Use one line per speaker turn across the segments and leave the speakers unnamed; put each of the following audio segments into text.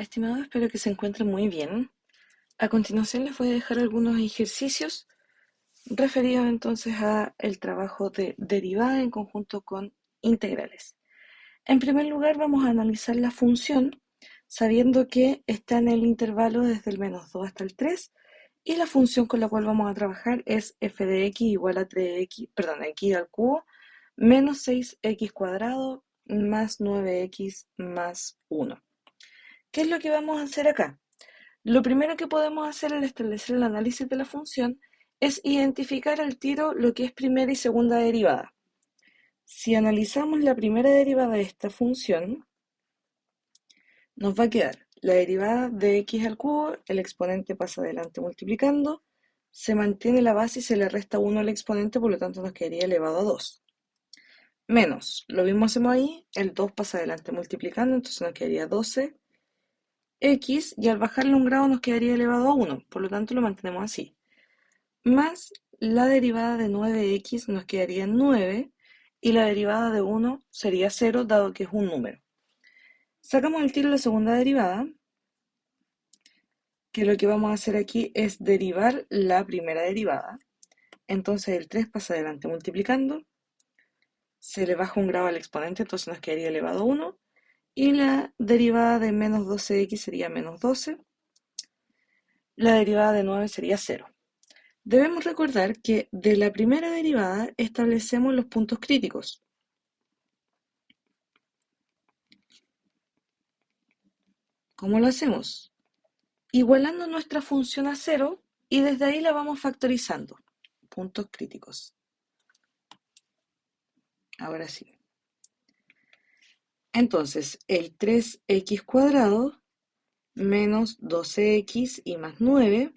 Estimados, espero que se encuentren muy bien. A continuación les voy a dejar algunos ejercicios referidos entonces a el trabajo de derivada en conjunto con integrales. En primer lugar vamos a analizar la función sabiendo que está en el intervalo desde el -2 hasta el 3 y la función con la cual vamos a trabajar es f de x igual a 3x, perdón, x al cubo menos 6x cuadrado más 9x más 1. ¿Qué es lo que vamos a hacer acá? Lo primero que podemos hacer al establecer el análisis de la función es identificar al tiro lo que es primera y segunda derivada. Si analizamos la primera derivada de esta función, nos va a quedar la derivada de x al cubo, el exponente pasa adelante multiplicando, se mantiene la base y se le resta 1 al exponente, por lo tanto nos quedaría elevado a 2. Menos, lo mismo hacemos ahí, el 2 pasa adelante multiplicando, entonces nos quedaría 12 x y al bajarle un grado nos quedaría elevado a 1, por lo tanto lo mantenemos así. Más la derivada de 9x nos quedaría en 9 y la derivada de 1 sería 0 dado que es un número. Sacamos el tiro de la segunda derivada, que lo que vamos a hacer aquí es derivar la primera derivada. Entonces el 3 pasa adelante multiplicando, se le baja un grado al exponente, entonces nos quedaría elevado a 1 y la derivada de menos 12x sería menos 12. La derivada de 9 sería 0. Debemos recordar que de la primera derivada establecemos los puntos críticos. ¿Cómo lo hacemos? Igualando nuestra función a 0 y desde ahí la vamos factorizando. Puntos críticos. Ahora sí. Entonces, el 3x cuadrado menos 12x y más 9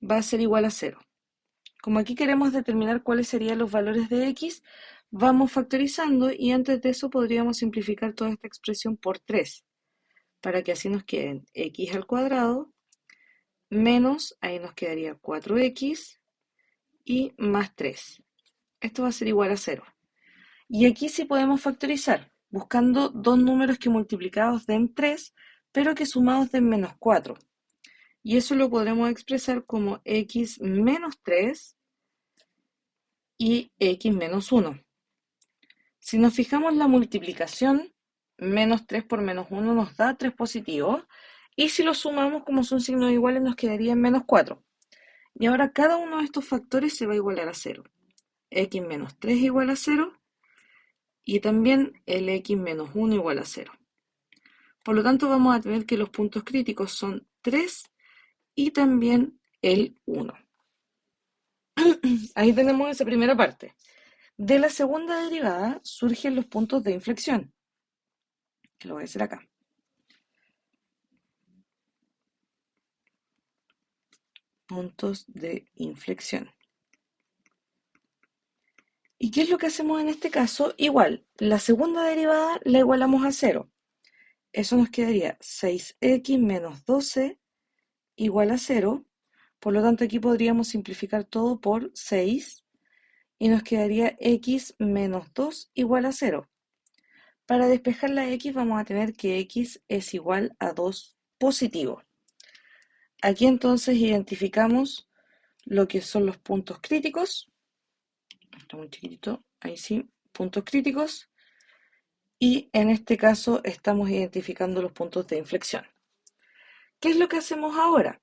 va a ser igual a 0. Como aquí queremos determinar cuáles serían los valores de x, vamos factorizando y antes de eso podríamos simplificar toda esta expresión por 3, para que así nos queden x al cuadrado menos, ahí nos quedaría 4x y más 3. Esto va a ser igual a 0. Y aquí sí podemos factorizar, buscando dos números que multiplicados den 3, pero que sumados den menos 4. Y eso lo podremos expresar como x menos 3 y x menos 1. Si nos fijamos la multiplicación, menos 3 por menos 1 nos da 3 positivos. Y si lo sumamos como son signos iguales nos quedaría en menos 4. Y ahora cada uno de estos factores se va a igualar a 0. X menos 3 igual a 0 y también el x menos 1 igual a 0. Por lo tanto vamos a tener que los puntos críticos son 3 y también el 1. Ahí tenemos esa primera parte. De la segunda derivada surgen los puntos de inflexión, que lo voy a hacer acá. Puntos de inflexión. ¿Y qué es lo que hacemos en este caso? Igual, la segunda derivada la igualamos a 0. Eso nos quedaría 6x menos 12 igual a 0. Por lo tanto, aquí podríamos simplificar todo por 6 y nos quedaría x menos 2 igual a 0. Para despejar la x vamos a tener que x es igual a 2 positivo. Aquí entonces identificamos lo que son los puntos críticos. Está muy chiquitito, ahí sí, puntos críticos. Y en este caso estamos identificando los puntos de inflexión. ¿Qué es lo que hacemos ahora?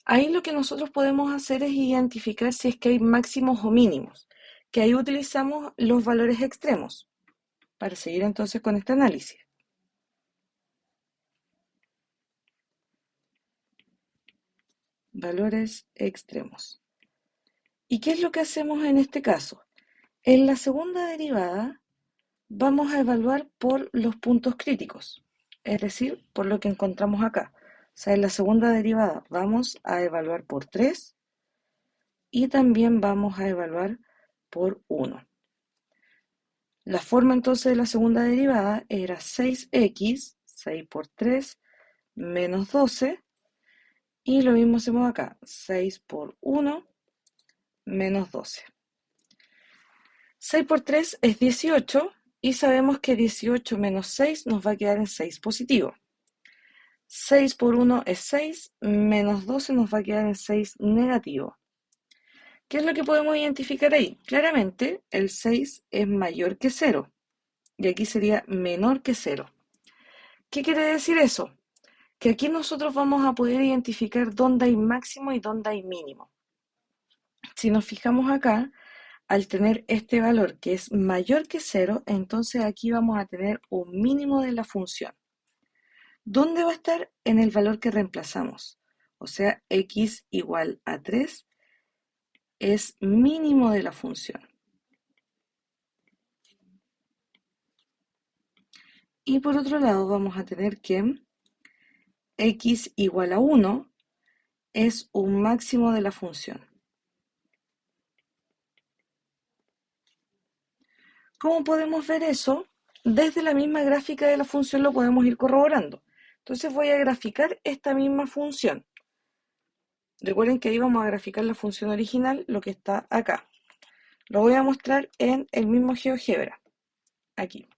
Ahí lo que nosotros podemos hacer es identificar si es que hay máximos o mínimos, que ahí utilizamos los valores extremos para seguir entonces con este análisis. Valores extremos. ¿Y qué es lo que hacemos en este caso? En la segunda derivada vamos a evaluar por los puntos críticos, es decir, por lo que encontramos acá. O sea, en la segunda derivada vamos a evaluar por 3 y también vamos a evaluar por 1. La forma entonces de la segunda derivada era 6x, 6 por 3, menos 12. Y lo mismo hacemos acá, 6 por 1, menos 12. 6 por 3 es 18 y sabemos que 18 menos 6 nos va a quedar en 6 positivo. 6 por 1 es 6, menos 12 nos va a quedar en 6 negativo. ¿Qué es lo que podemos identificar ahí? Claramente el 6 es mayor que 0 y aquí sería menor que 0. ¿Qué quiere decir eso? Que aquí nosotros vamos a poder identificar dónde hay máximo y dónde hay mínimo. Si nos fijamos acá, al tener este valor que es mayor que 0, entonces aquí vamos a tener un mínimo de la función. ¿Dónde va a estar? En el valor que reemplazamos. O sea, x igual a 3 es mínimo de la función. Y por otro lado vamos a tener que x igual a 1 es un máximo de la función. ¿Cómo podemos ver eso? Desde la misma gráfica de la función lo podemos ir corroborando. Entonces voy a graficar esta misma función. Recuerden que ahí vamos a graficar la función original, lo que está acá. Lo voy a mostrar en el mismo GeoGebra. Aquí.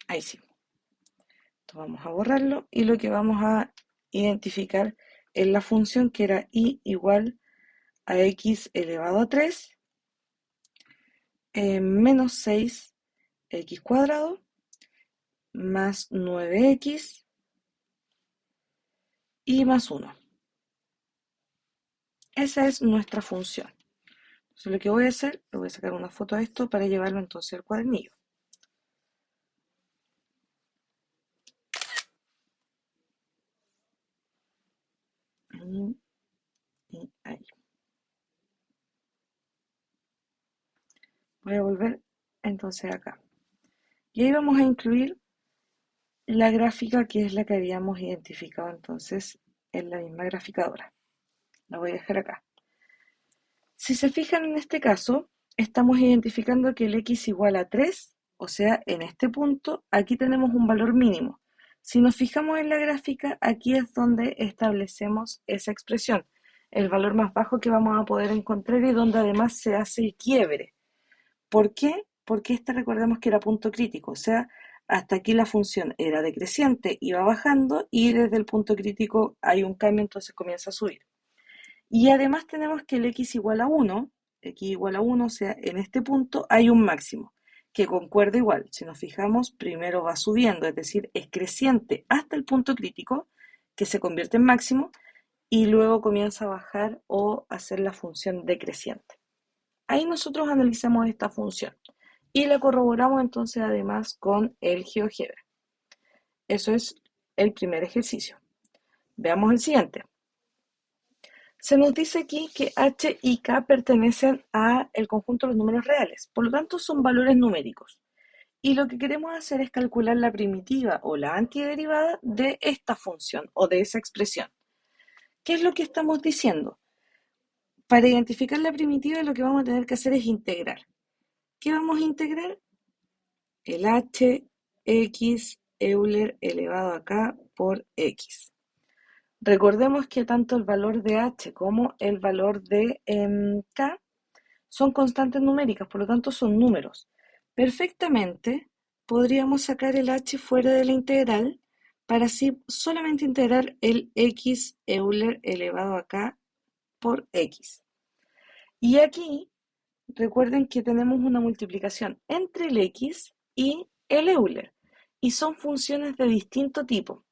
Ahí sí. Entonces vamos a borrarlo y lo que vamos a identificar es la función que era y igual a x elevado a 3 menos 6x cuadrado más 9x y más 1. Esa es nuestra función. Entonces lo que voy a hacer, le voy a sacar una foto de esto para llevarlo entonces al cuadernillo. Y ahí. Voy a volver entonces acá. Y ahí vamos a incluir la gráfica que es la que habíamos identificado entonces en la misma graficadora. La voy a dejar acá. Si se fijan en este caso, estamos identificando que el x igual a 3, o sea, en este punto, aquí tenemos un valor mínimo. Si nos fijamos en la gráfica, aquí es donde establecemos esa expresión, el valor más bajo que vamos a poder encontrar y donde además se hace el quiebre. ¿Por qué? Porque este recordemos que era punto crítico, o sea, hasta aquí la función era decreciente, iba bajando y desde el punto crítico hay un cambio, entonces comienza a subir. Y además tenemos que el x igual a 1, o sea, en este punto hay un máximo, que concuerda igual. Si nos fijamos, primero va subiendo, es decir, es creciente hasta el punto crítico, que se convierte en máximo, y luego comienza a bajar o a hacer la función decreciente. Ahí nosotros analizamos esta función y la corroboramos entonces además con el GeoGebra. Eso es el primer ejercicio. Veamos el siguiente. Se nos dice aquí que h y k pertenecen al conjunto de los números reales, por lo tanto son valores numéricos. Y lo que queremos hacer es calcular la primitiva o la antiderivada de esta función o de esa expresión. ¿Qué es lo que estamos diciendo? Para identificar la primitiva lo que vamos a tener que hacer es integrar. ¿Qué vamos a integrar? El h, x, Euler elevado a k por x. Recordemos que tanto el valor de h como el valor de k son constantes numéricas, por lo tanto son números. Perfectamente podríamos sacar el h fuera de la integral para así solamente integrar el x Euler elevado a k por x. Y aquí recuerden que tenemos una multiplicación entre el x y el Euler y son funciones de distinto tipo.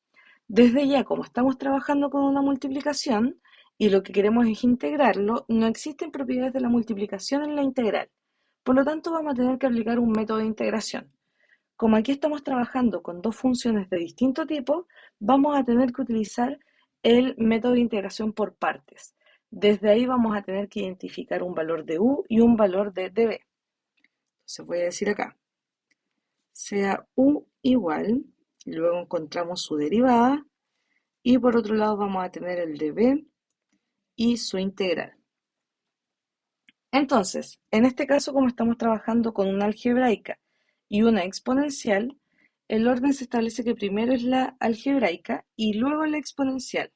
Desde ya, como estamos trabajando con una multiplicación y lo que queremos es integrarlo, no existen propiedades de la multiplicación en la integral. Por lo tanto, vamos a tener que aplicar un método de integración. Como aquí estamos trabajando con dos funciones de distinto tipo, vamos a tener que utilizar el método de integración por partes. Desde ahí vamos a tener que identificar un valor de u y un valor de db. Entonces voy a decir acá, sea u igual, luego encontramos su derivada, y por otro lado vamos a tener el db y su integral. Entonces, en este caso, como estamos trabajando con una algebraica y una exponencial, el orden se establece que primero es la algebraica y luego la exponencial.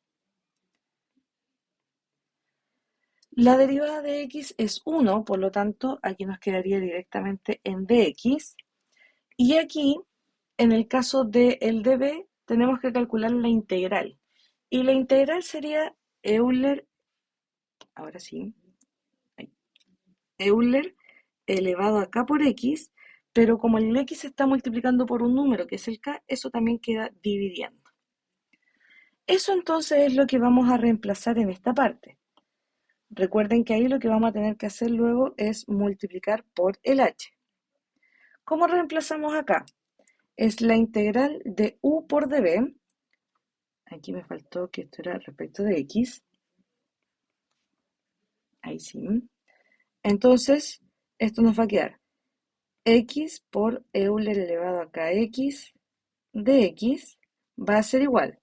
La derivada de x es 1, por lo tanto, aquí nos quedaría directamente en dx. Y aquí, en el caso del db, tenemos que calcular la integral. Y la integral sería Euler, ahora sí, Euler elevado a k por x, pero como el x se está multiplicando por un número que es el k, eso también queda dividiendo. Eso entonces es lo que vamos a reemplazar en esta parte. Recuerden que ahí lo que vamos a tener que hacer luego es multiplicar por el h. ¿Cómo reemplazamos acá? Es la integral de u por db. Aquí me faltó que esto era respecto de x. Ahí sí. Entonces, esto nos va a quedar x por Euler elevado a kx de x va a ser igual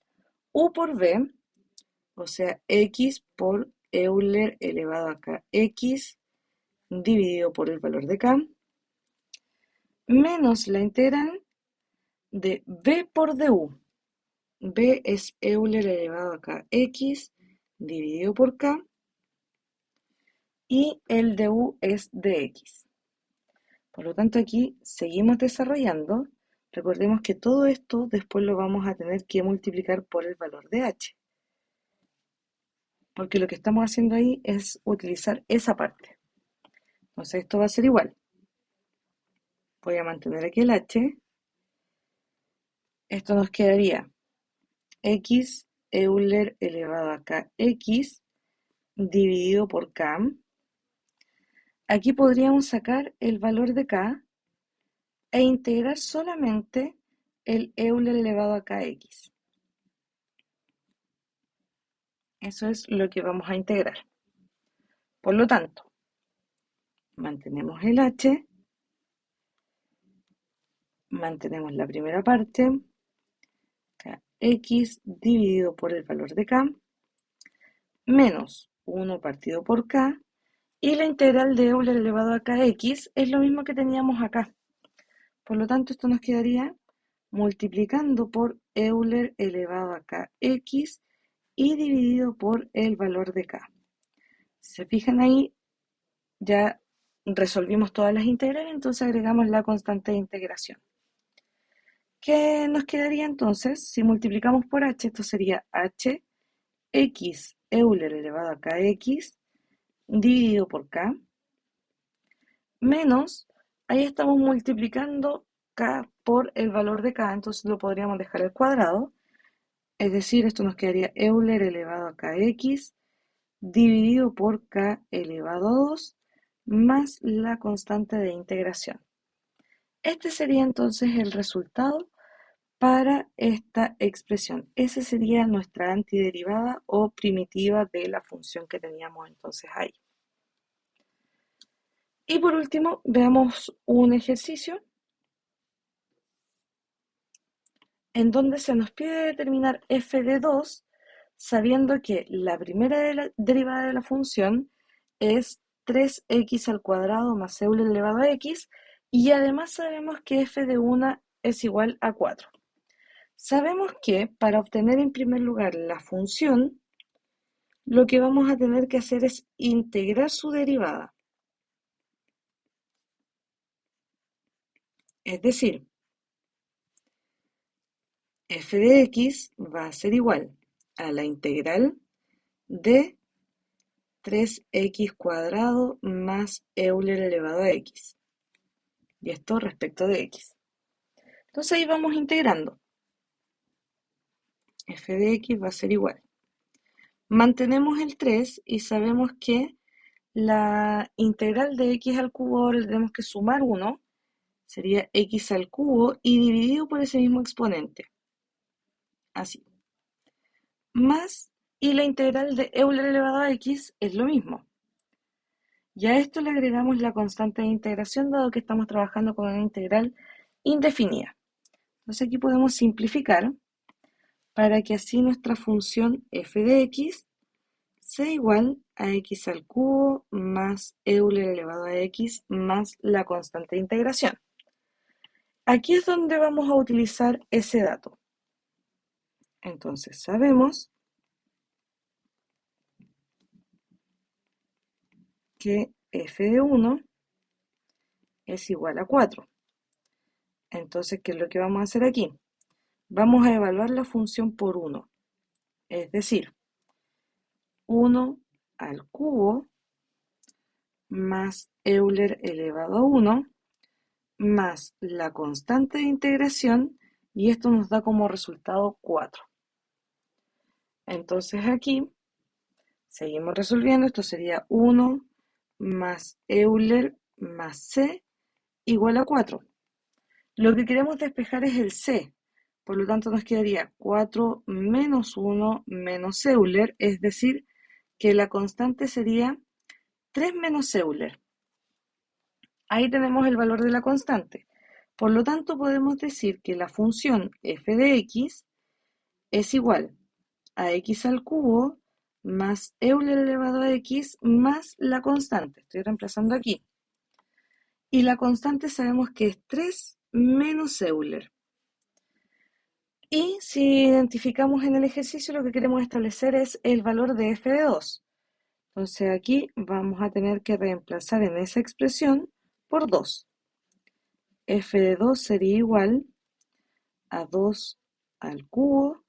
u por v, o sea, x por Euler elevado a kx dividido por el valor de k, menos la integral de v por du. V es Euler elevado a kx dividido por k y el du es dx. Por lo tanto, aquí seguimos desarrollando. Recordemos que todo esto después lo vamos a tener que multiplicar por el valor de h, porque lo que estamos haciendo ahí es utilizar esa parte. Entonces esto va a ser igual. Voy a mantener aquí el h. Esto nos quedaría x Euler elevado a kx dividido por k. Aquí podríamos sacar el valor de k e integrar solamente el Euler elevado a kx. Eso es lo que vamos a integrar. Por lo tanto, mantenemos el h, mantenemos la primera parte, x dividido por el valor de k, menos 1 partido por k, y la integral de Euler elevado a kx es lo mismo que teníamos acá. Por lo tanto, esto nos quedaría multiplicando por Euler elevado a kx y dividido por el valor de k. Si se fijan ahí, ya resolvimos todas las integrales, entonces agregamos la constante de integración. ¿Qué nos quedaría entonces? Si multiplicamos por h, esto sería h x Euler elevado a kx dividido por k, menos, ahí estamos multiplicando k por el valor de k, entonces lo podríamos dejar al cuadrado, es decir, esto nos quedaría Euler elevado a kx dividido por k elevado a 2 más la constante de integración. Este sería entonces el resultado para esta expresión. Esa sería nuestra antiderivada o primitiva de la función que teníamos entonces ahí. Y por último, veamos un ejercicio en donde se nos pide determinar f de 2 sabiendo que la primera derivada de la función es 3x al cuadrado más Euler elevado a x y además sabemos que f de 1 es igual a 4. Sabemos que para obtener en primer lugar la función, lo que vamos a tener que hacer es integrar su derivada. Es decir, f de x va a ser igual a la integral de 3x cuadrado más Euler elevado a x. Y esto respecto de x. Entonces ahí vamos integrando. F de x va a ser igual. Mantenemos el 3 y sabemos que la integral de x al cubo ahora le tenemos que sumar 1, sería x al cubo y dividido por ese mismo exponente. Así. Más, y la integral de Euler elevado a x es lo mismo. Y a esto le agregamos la constante de integración, dado que estamos trabajando con una integral indefinida. Entonces aquí podemos simplificar para que así nuestra función f de x sea igual a x al cubo más Euler elevado a x más la constante de integración. Aquí es donde vamos a utilizar ese dato. Entonces sabemos que f de 1 es igual a 4. Entonces, ¿qué es lo que vamos a hacer aquí? vamos a evaluar la función por 1, es decir, 1 al cubo más Euler elevado a 1 más la constante de integración, y esto nos da como resultado 4. Entonces aquí seguimos resolviendo, esto sería 1 más Euler más C igual a 4. Lo que queremos despejar es el C, por lo tanto nos quedaría 4 menos 1 menos Euler, es decir, que la constante sería 3 menos Euler. Ahí tenemos el valor de la constante. Por lo tanto, podemos decir que la función f de x es igual a x al cubo más Euler elevado a x más la constante. Estoy reemplazando aquí. Y la constante sabemos que es 3 menos Euler. Y si identificamos en el ejercicio, lo que queremos establecer es el valor de f de 2. Entonces aquí vamos a tener que reemplazar en esa expresión por 2. F de 2 sería igual a 2 al cubo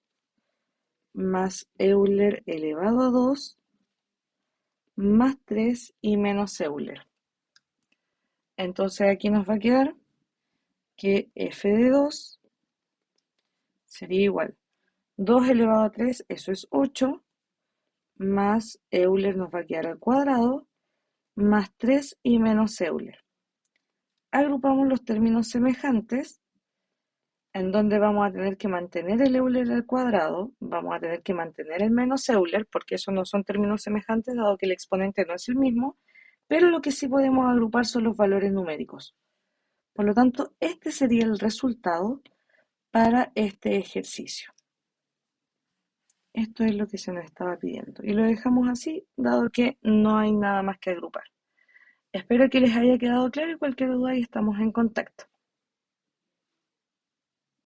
más Euler elevado a 2 más 3 y menos Euler. Entonces aquí nos va a quedar que f de 2 sería igual 2 elevado a 3, eso es 8, más Euler nos va a quedar al cuadrado, más 3 y menos Euler. Agrupamos los términos semejantes, en donde vamos a tener que mantener el Euler al cuadrado, vamos a tener que mantener el menos Euler, porque esos no son términos semejantes, dado que el exponente no es el mismo, pero lo que sí podemos agrupar son los valores numéricos. Por lo tanto, este sería el resultado para este ejercicio. Esto es lo que se nos estaba pidiendo. Y lo dejamos así, dado que no hay nada más que agrupar. Espero que les haya quedado claro y cualquier duda ahí estamos en contacto.